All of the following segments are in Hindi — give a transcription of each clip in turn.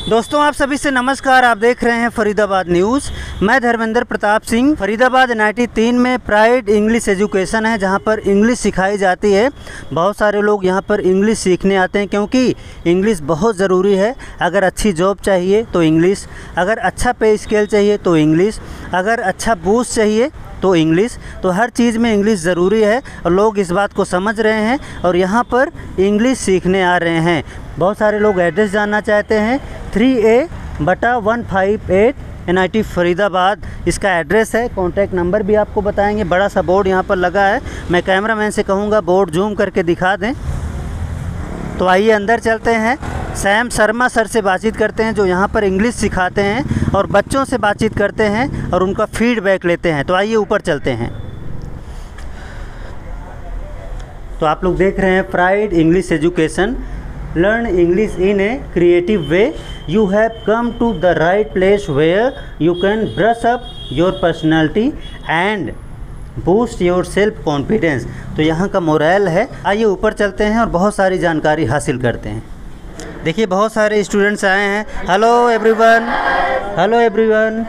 दोस्तों आप सभी से नमस्कार। आप देख रहे हैं फरीदाबाद न्यूज़। मैं धर्मेंद्र प्रताप सिंह। फरीदाबाद NIT 3 में प्राइड इंग्लिश एजुकेशन है, जहां पर इंग्लिश सिखाई जाती है। बहुत सारे लोग यहां पर इंग्लिश सीखने आते हैं, क्योंकि इंग्लिश बहुत ज़रूरी है। अगर अच्छी जॉब चाहिए तो इंग्लिश, अगर अच्छा पे स्केल चाहिए तो इंग्लिश, अगर अच्छा बूस्ट चाहिए तो इंग्लिश, तो हर चीज़ में इंग्लिश ज़रूरी है और लोग इस बात को समझ रहे हैं और यहाँ पर इंग्लिश सीखने आ रहे हैं। बहुत सारे लोग एड्रेस जानना चाहते हैं। 3A/158 NIT फरीदाबाद इसका एड्रेस है। कॉन्टैक्ट नंबर भी आपको बताएंगे। बड़ा सा बोर्ड यहाँ पर लगा है। मैं कैमरामैन से कहूँगा बोर्ड जूम करके दिखा दें। तो आइए अंदर चलते हैं। सैम शर्मा सर से बातचीत करते हैं, जो यहाँ पर इंग्लिश सिखाते हैं और बच्चों से बातचीत करते हैं और उनका फीडबैक लेते हैं। तो आइए ऊपर चलते हैं। तो आप लोग देख रहे हैं Pride English education, learn English in a creative way. You have come to the right place where you can brush up your personality and boost your self confidence. तो यहाँ का मोरल है। आइए ऊपर चलते हैं और बहुत सारी जानकारी हासिल करते हैं। देखिए बहुत सारे स्टूडेंट्स आए हैं। Hello everyone, hello everyone.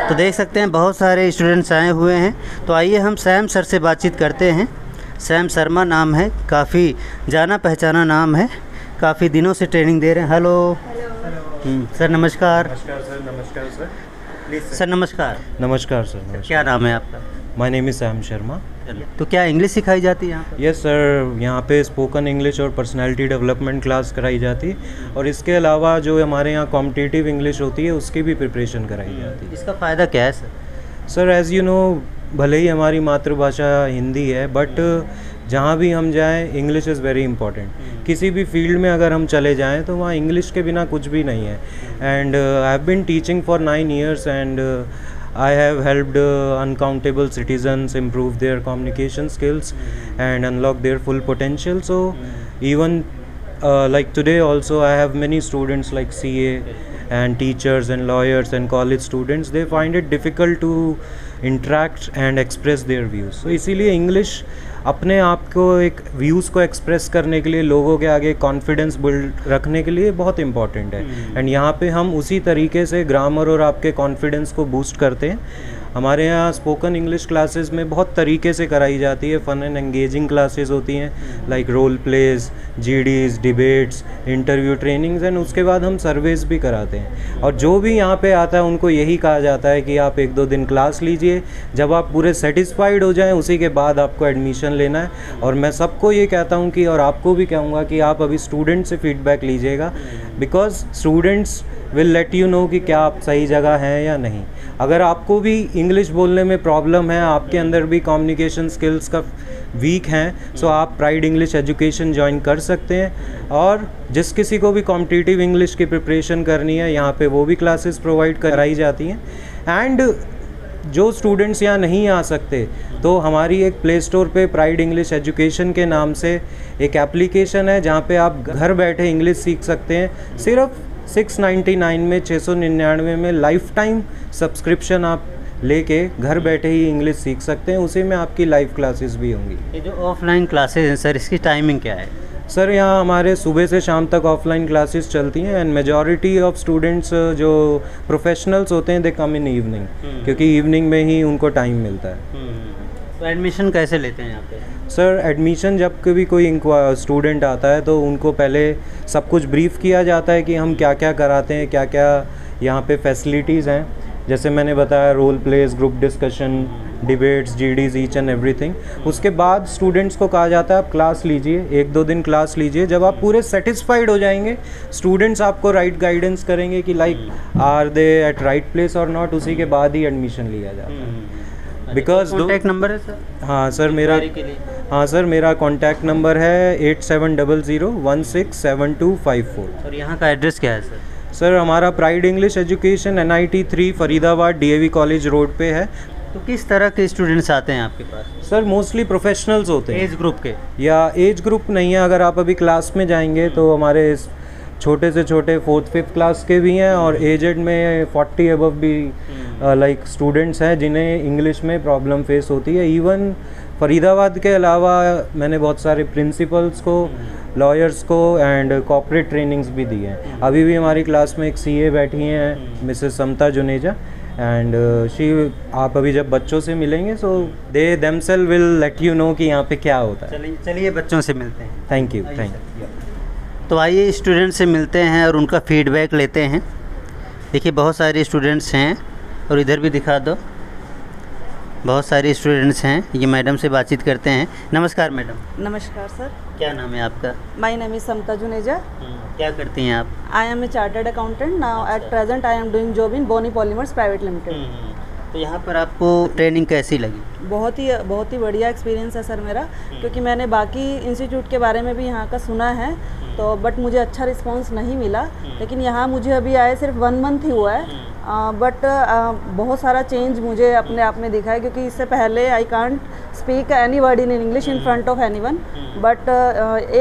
तो देख सकते हैं बहुत सारे स्टूडेंट्स आए हुए हैं। तो आइए हम सैम सर से बातचीत करते हैं। सैम शर्मा नाम है, काफ़ी जाना पहचाना नाम है, काफ़ी दिनों से ट्रेनिंग दे रहे हैं। हेलो सर, नमस्कार। नमस्कार सर। नमस्कार सर। प्लीज़ सर नमस्कार। नमस्कार सर। नमस्कार। क्या नाम है आपका? My name is Sam Sharma. तो क्या इंग्लिश सिखाई जाती है यहाँ पर? यस सर, यहाँ पे स्पोकन इंग्लिश और पर्सनालिटी डेवलपमेंट क्लास कराई जाती है और इसके अलावा जो हमारे यहाँ कॉम्पिटिटिव इंग्लिश होती है उसकी भी प्रिपरेशन कराई जाती है। इसका फ़ायदा क्या है sir? Sir as you know, भले ही हमारी मातृभाषा हिंदी है, बट जहाँ भी हम जाएं इंग्लिश इज़ वेरी इंपॉर्टेंट। किसी भी फील्ड में अगर हम चले जाएं तो वहाँ इंग्लिश के बिना कुछ भी नहीं है। And I have been teaching for 9 years एंड I have helped uncountable citizens improve their communication skills and unlock their full potential. So even like today also I have many students like CA and teachers and lawyers and college students. They find it difficult to interact and express their views. So इसीलिए English अपने आप को एक व्यूज़ को एक्सप्रेस करने के लिए, लोगों के आगे कॉन्फिडेंस बिल्ड रखने के लिए बहुत इंपॉर्टेंट है। एंड यहाँ पे हम उसी तरीके से ग्रामर और आपके कॉन्फिडेंस को बूस्ट करते हैं। हमारे यहाँ स्पोकन इंग्लिश क्लासेस में बहुत तरीके से कराई जाती है। फ़न एंड एंगेजिंग क्लासेस होती हैं, like role plays, GDs, debates, interview trainings, and उसके बाद हम सर्वेस भी कराते हैं। और जो भी यहाँ पे आता है उनको यही कहा जाता है कि आप 1-2 दिन क्लास लीजिए, जब आप पूरे सेटिस्फाइड हो जाएं उसी के बाद आपको एडमिशन लेना है। और मैं सबको ये कहता हूँ कि, और आपको भी कहूँगा कि आप अभी स्टूडेंट से फीडबैक लीजिएगा, because students will let you know कि क्या आप सही जगह हैं या नहीं। अगर आपको भी इंग्लिश बोलने में प्रॉब्लम है, आपके अंदर भी कम्युनिकेशन स्किल्स का वीक हैं, सो आप प्राइड इंग्लिश एजुकेशन ज्वाइन कर सकते हैं। और जिस किसी को भी कॉम्पिटिटिव इंग्लिश की प्रिपरेशन करनी है, यहाँ पे वो भी क्लासेस प्रोवाइड कराई जाती हैं। एंड जो स्टूडेंट्स यहाँ नहीं आ सकते, तो हमारी एक प्ले स्टोर पे प्राइड इंग्लिश एजुकेशन के नाम से एक एप्लीकेशन है, जहाँ पे आप घर बैठे इंग्लिश सीख सकते हैं। सिर्फ 699 में, 699 में लाइफ टाइम सब्सक्रिप्शन आप लेके घर बैठे ही इंग्लिश सीख सकते हैं। उसी में आपकी लाइव क्लासेस भी होंगी। ये जो ऑफलाइन क्लासेस हैं सर, इसकी टाइमिंग क्या है? सर यहाँ हमारे सुबह से शाम तक ऑफलाइन क्लासेस चलती हैं। एंड मेजॉरिटी ऑफ स्टूडेंट्स जो प्रोफेशनल्स होते हैं, दे कम इन इवनिंग, क्योंकि इवनिंग में ही उनको टाइम मिलता है। तो एडमिशन कैसे लेते हैं यहाँ पे? सर एडमिशन जब कभी कोई स्टूडेंट आता है तो उनको पहले सब कुछ ब्रीफ़ किया जाता है कि हम क्या क्या कराते हैं, क्या क्या यहाँ पे फैसिलिटीज़ हैं। जैसे मैंने बताया, role plays, group discussion, debates, GDs, each and everything. उसके बाद स्टूडेंट्स को कहा जाता है आप क्लास लीजिए, 1-2 दिन क्लास लीजिए। जब आप पूरे सेटिस्फाइड हो जाएंगे, स्टूडेंट्स आपको राइट गाइडेंस करेंगे कि like are they at right place और नॉट। उसी के बाद ही एडमिशन लिया जाता है। बिकॉज कॉन्टैक्ट नंबर है सर? हाँ सर, मेरा कॉन्टैक्ट नंबर है 8700167254। और यहाँ का एड्रेस क्या है सर? सर हमारा Pride English education NIT 3 Faridabad DAV college road पे है। तो किस तरह के स्टूडेंट्स आते हैं आपके पास? सर मोस्टली प्रोफेशनल्स होते हैं। एज ग्रुप के? या एज ग्रुप नहीं है। अगर आप अभी क्लास में जाएंगे तो हमारे छोटे से छोटे 4th-5th क्लास के भी हैं, और एजेड में 40 अबव भी लाइक स्टूडेंट्स हैं जिन्हें इंग्लिश में प्रॉब्लम फेस होती है। इवन फरीदाबाद के अलावा मैंने बहुत सारे प्रिंसिपल्स को लॉयर्स को एंड कॉर्पोरेट ट्रेनिंग्स भी दी हैं। अभी भी हमारी क्लास में एक सीए बैठी हैं, Mrs Samta Juneja, and she आप अभी जब बच्चों से मिलेंगे so they themselves will let you know कि यहाँ पे क्या होता है। चलिए चलिए बच्चों से मिलते हैं। Thank you. तो आइए स्टूडेंट से मिलते हैं और उनका फीडबैक लेते हैं। देखिए बहुत सारे स्टूडेंट्स हैं और इधर भी दिखा दो, बहुत सारे स्टूडेंट्स हैं। ये मैडम से बातचीत करते हैं। नमस्कार मैडम। नमस्कार सर, क्या नाम है आपका? My name is Samta Juneja. क्या करती हैं आप? I am a chartered accountant. Now at present I am doing job in Boni polymers private limited. तो यहाँ पर आपको ट्रेनिंग कैसी लगी? बहुत ही बढ़िया एक्सपीरियंस है सर मेरा, क्योंकि मैंने बाकी इंस्टीट्यूट के बारे में भी यहाँ का सुना है, तो बट मुझे अच्छा रिस्पांस नहीं मिला। लेकिन यहाँ मुझे अभी आए सिर्फ 1 मंथ ही हुआ है, बट बहुत सारा चेंज मुझे अपने आप में दिखा है, क्योंकि इससे पहले I can't speak any word in English in front of anyone, but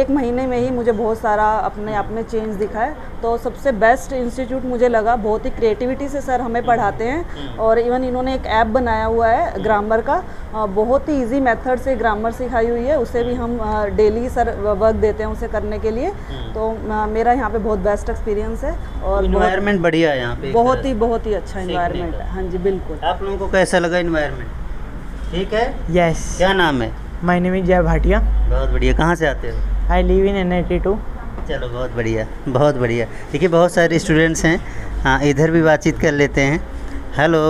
1 महीने में ही मुझे बहुत सारा अपने आप में चेंज दिखा है। तो सबसे बेस्ट इंस्टीट्यूट मुझे लगा। बहुत ही क्रिएटिविटी से सर हमें पढ़ाते हैं, और इवन इन्होंने एक ऐप बनाया हुआ है ग्रामर का, बहुत ही इजी मेथड से ग्रामर सिखाई हुई है। उसे भी हम डेली सर वर्क देते हैं उसे करने के लिए। तो मेरा यहाँ पे बहुत बेस्ट एक्सपीरियंस है, और एनवायरनमेंट बढ़िया है यहाँ पे, बहुत ही अच्छा एनवायरनमेंट है। हाँ जी बिल्कुल। आप लोगों को कैसा लगा एनवायरनमेंट? ठीक है। यस। क्या नाम है? माय नेम इज जय भाटिया। बहुत बढ़िया। कहाँ से आते हो? I live in NIT2। चलो बहुत बढ़िया, बहुत बढ़िया। देखिए बहुत सारे स्टूडेंट्स हैं। हाँ, इधर भी बातचीत कर लेते हैं। Hello.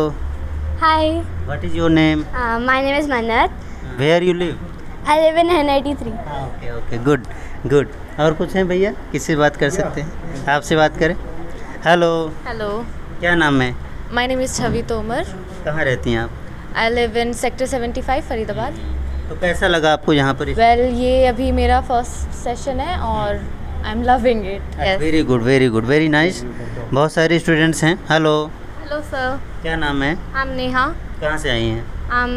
Hi, what is your name? my name is Manat. Where you live? I live in NIT3. Okay okay, good good. और कुछ हैं भैया? किससे बात कर सकते हैं? आपसे बात करें। हेलो। Hello, क्या नाम है? my name is Chavi Tomar. कहाँ रहती हैं आप? I live in Sector 75, Faridabad. तो कैसा लगा आपको यहाँ पर? Well, ये अभी मेरा फर्स्ट सेशन है और I'm loving it. Yes. Very good, very good, very nice. बहुत सारे स्टूडेंट्स हैं। हेलो। Hello sir, क्या नाम है? I'm Neha. कहाँ से आई हैं? I'm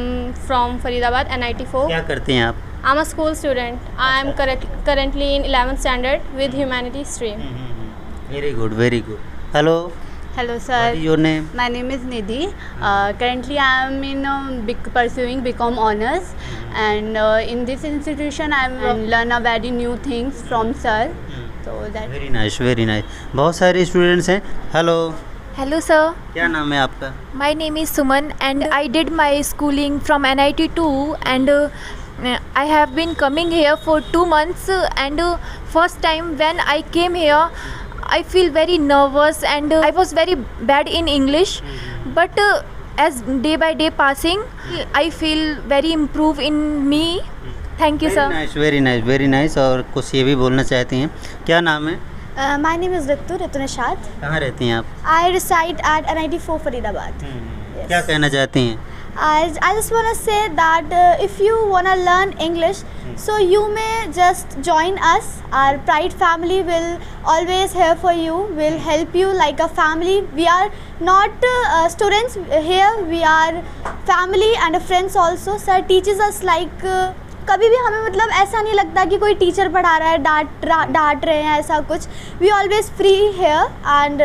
from Faridabad, NIT4. क्या करती हैं आप? I'm a school student. I'm currently in 11th standard with humanities stream. Very good, very good. Hello. Hello what sir, is your name? my name is Nidhi. Currently I am in pursuing BCom honors, and in this institution I am learn a very new things from sir. So that very nice, very nice. बहुत सारे स्टूडेंट्स हैं। हेलो। Hello sir, क्या नाम है आपका? my name is Suman and I did my schooling from NIT2 and I have been coming here for 2 months and first time when I came here I feel very nervous and I was very bad in English, but as day by day passing I feel very improve in me. Thank you sir. Very nice, very nice, very nice. और कुछ ये भी बोलना चाहती हैं। क्या नाम है? My name is Ritu Nishad. कहाँ रहती हैं आप? I reside at NIT4 Faridabad. क्या कहना चाहती हैं? I just want to say that if you want to learn English, so you may just join us. Our Pride family will always here for you, will help you like a family. We are not students here, we are family and friends also. Sir teaches us like कभी भी हमें मतलब ऐसा नहीं लगता कि कोई टीचर पढ़ा रहा है, डांट रहे हैं, ऐसा कुछ। We always free here and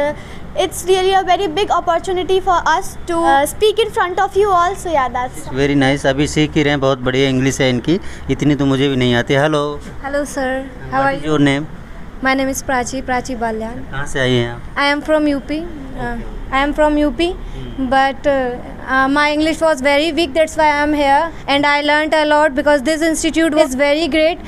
it's really a very big opportunity for us to speak in front of you all. So yeah, that's very nice. अभी सीख ही रहे हैं, बहुत बढ़िया इंग्लिश है इनकी, इतनी तो मुझे भी नहीं आती। Hello. Hello sir, how are you? Your name? My name is Prachi Balyan. कहाँ से आई हैं आप? I am from UP. I am from UP, but my English was very weak. That's why I am here, and I learned a lot because this institute was very great.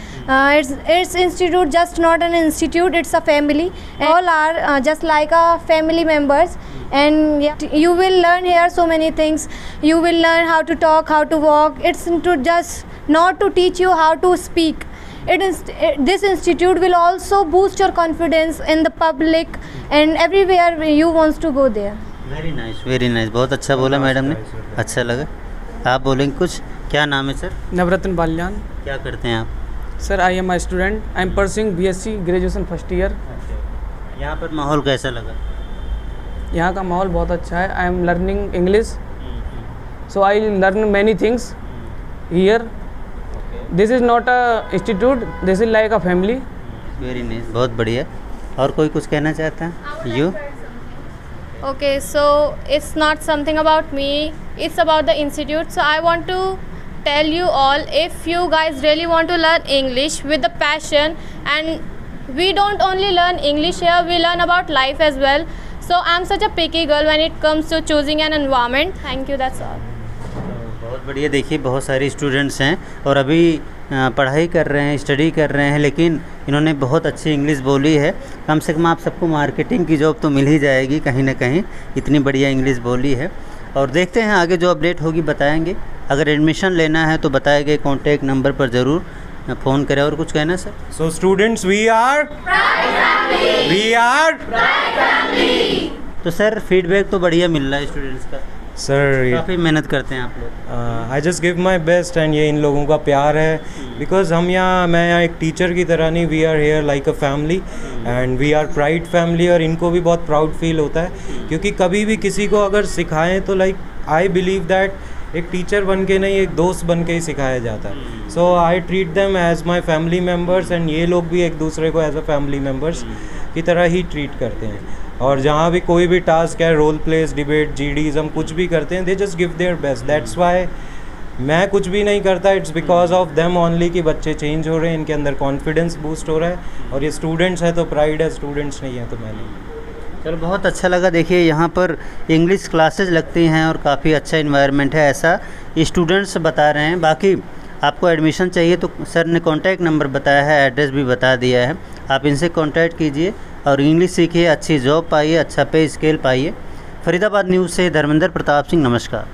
It's institute just not an institute; it's a family. All are just like a family members, and yeah, you will learn here so many things. You will learn how to talk, how to walk. It's to just not to teach you how to speak. This institute will also boost your confidence in the public and everywhere you wants to go there. Very nice, very nice. बहुत अच्छा बोला मैडम ने, अच्छा लगा। आप बोलेंगे कुछ? क्या नाम है सर? नवरत्न बाल्यान। क्या करते हैं आप? Sir I am a student, I am pursuing BSc graduation first year. यहाँ पर माहौल कैसा लगा? यहाँ का माहौल बहुत अच्छा है। I am learning English, so I learn many things here. This is not a institute, this is like a family. Very nice, बहुत बढ़िया। और कोई कुछ कहना चाहता है? You? Okay, so it's not something about me, it's about the institute. So I want to tell you all, if you guys really want to learn English with the passion, and we don't only learn English here, we learn about life as well. So I'm such a picky girl when it comes to choosing an environment. Thank you, that's all. बहुत बढ़िया। देखिए बहुत सारे स्टूडेंट्स हैं और अभी पढ़ाई कर रहे हैं, स्टडी कर रहे हैं, लेकिन इन्होंने बहुत अच्छी इंग्लिश बोली है। कम से कम आप सबको मार्केटिंग की जॉब तो मिल ही जाएगी कहीं ना कहीं, इतनी बढ़िया इंग्लिश बोली है। और देखते हैं आगे जो अपडेट होगी बताएंगे। अगर एडमिशन लेना है तो बताए गए कॉन्टैक्ट नंबर पर ज़रूर फ़ोन करें। और कुछ कहना सर? सो स्टूडेंट्स वी आर तो सर फीडबैक तो बढ़िया मिल रहा है स्टूडेंट्स का, सर काफ़ी मेहनत करते हैं आप लोग। I just give my best and ये इन लोगों का प्यार है, बिकॉज मैं यहाँ एक टीचर की तरह नहीं, we are here like a family and we are Pride family. और इनको भी बहुत प्राउड फील होता है, क्योंकि कभी भी किसी को अगर सिखाएं तो लाइक आई बिलीव दैट एक टीचर बन के नहीं, एक दोस्त बन के ही सिखाया जाता है। So I treat them as my family members and ये लोग भी एक दूसरे को एज अ फैमिली मेम्बर्स की तरह ही ट्रीट करते हैं। और जहाँ भी कोई भी टास्क है, रोल प्लेस, डिबेट, जीडीज, हम कुछ भी करते हैं, they just give their best. That's why मैं कुछ भी नहीं करता, it's because of them only कि बच्चे चेंज हो रहे हैं, इनके अंदर कॉन्फिडेंस बूस्ट हो रहा है। और ये स्टूडेंट्स हैं तो प्राइड है, स्टूडेंट्स नहीं है तो मैं नहीं। चलो बहुत अच्छा लगा। देखिए यहाँ पर इंग्लिश क्लासेस लगती हैं और काफ़ी अच्छा इन्वायरमेंट है, ऐसा स्टूडेंट्स बता रहे हैं। बाकी आपको एडमिशन चाहिए तो सर ने कॉन्टैक्ट नंबर बताया है, एड्रेस भी बता दिया है, आप इनसे कॉन्टैक्ट कीजिए और इंग्लिश सीखिए, अच्छी जॉब पाइए, अच्छा पे स्केल पाइए। फरीदाबाद न्यूज़ से धर्मेंद्र प्रताप सिंह, नमस्कार।